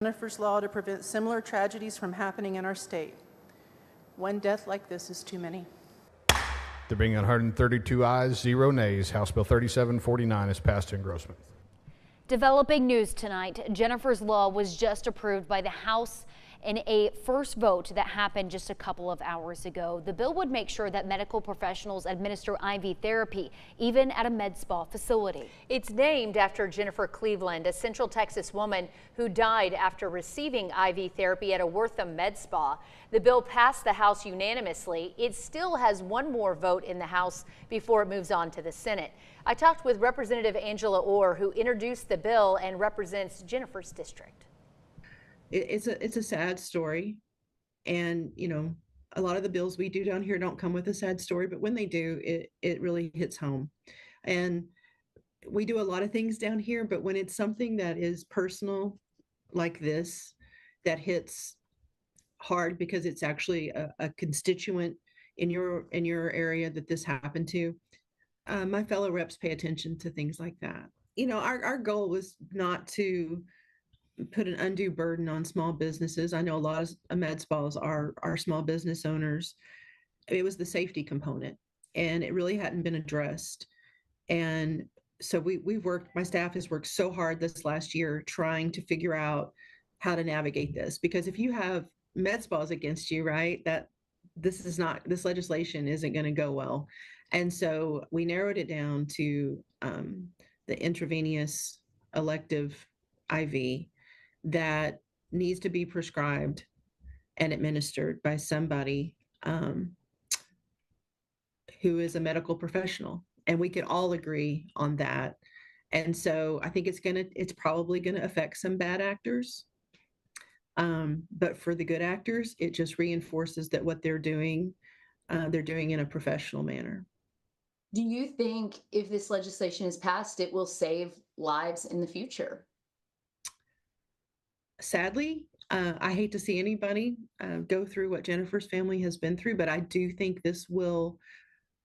Jennifer's Law to prevent similar tragedies from happening in our state. One death like this is too many. There being 132 ayes, 0 nays, House Bill 3749 is passed to engrossment. Developing news tonight. Jennifer's Law was just approved by the House in a first vote that happened just a couple of hours ago. The bill would make sure that medical professionals administer IV therapy, even at a med spa facility. It's named after Jennifer Cleveland, a Central Texas woman who died after receiving IV therapy at a Wortham med spa. The bill passed the House unanimously. It still has one more vote in the House before it moves on to the Senate. I talked with Representative Angelia Orr, who introduced the bill and represents Jennifer's district. It's a sad story, and a lot of the bills we do down here don't come with a sad story, but when they do, it really hits home. And we do a lot of things down here, but when it's something that is personal like this, that hits hard because it's actually a constituent in your area that this happened to, my fellow reps pay attention to things like that. Our goal was not to put an undue burden on small businesses. I know a lot of med spas are small business owners. It was the safety component, and it really hadn't been addressed. And so my staff has worked so hard this last year trying to figure out how to navigate this, because if you have med spas against you, right, this legislation isn't going to go well. And so we narrowed it down to the intravenous elective IV that needs to be prescribed and administered by somebody who is a medical professional, and we can all agree on that. And so I think it's probably gonna affect some bad actors, but for the good actors, it just reinforces that what they're doing in a professional manner. Do you think if this legislation is passed, it will save lives in the future? Sadly, I hate to see anybody go through what Jennifer's family has been through, but I do think this will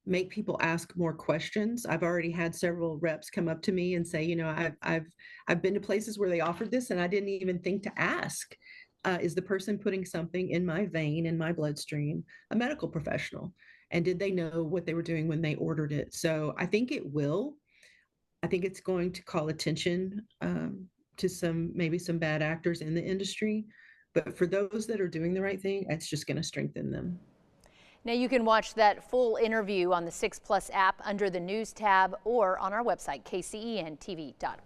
make people ask more questions. I've already had several reps come up to me and say, I've been to places where they offered this, and I didn't even think to ask, is the person putting something in my vein, in my bloodstream, a medical professional? And did they know what they were doing when they ordered it? So I think it will. I think it's going to call attention to maybe some bad actors in the industry, but for those that are doing the right thing, it's just going to strengthen them. Now you can watch that full interview on the 6 Plus app under the News tab or on our website, kcentv.com.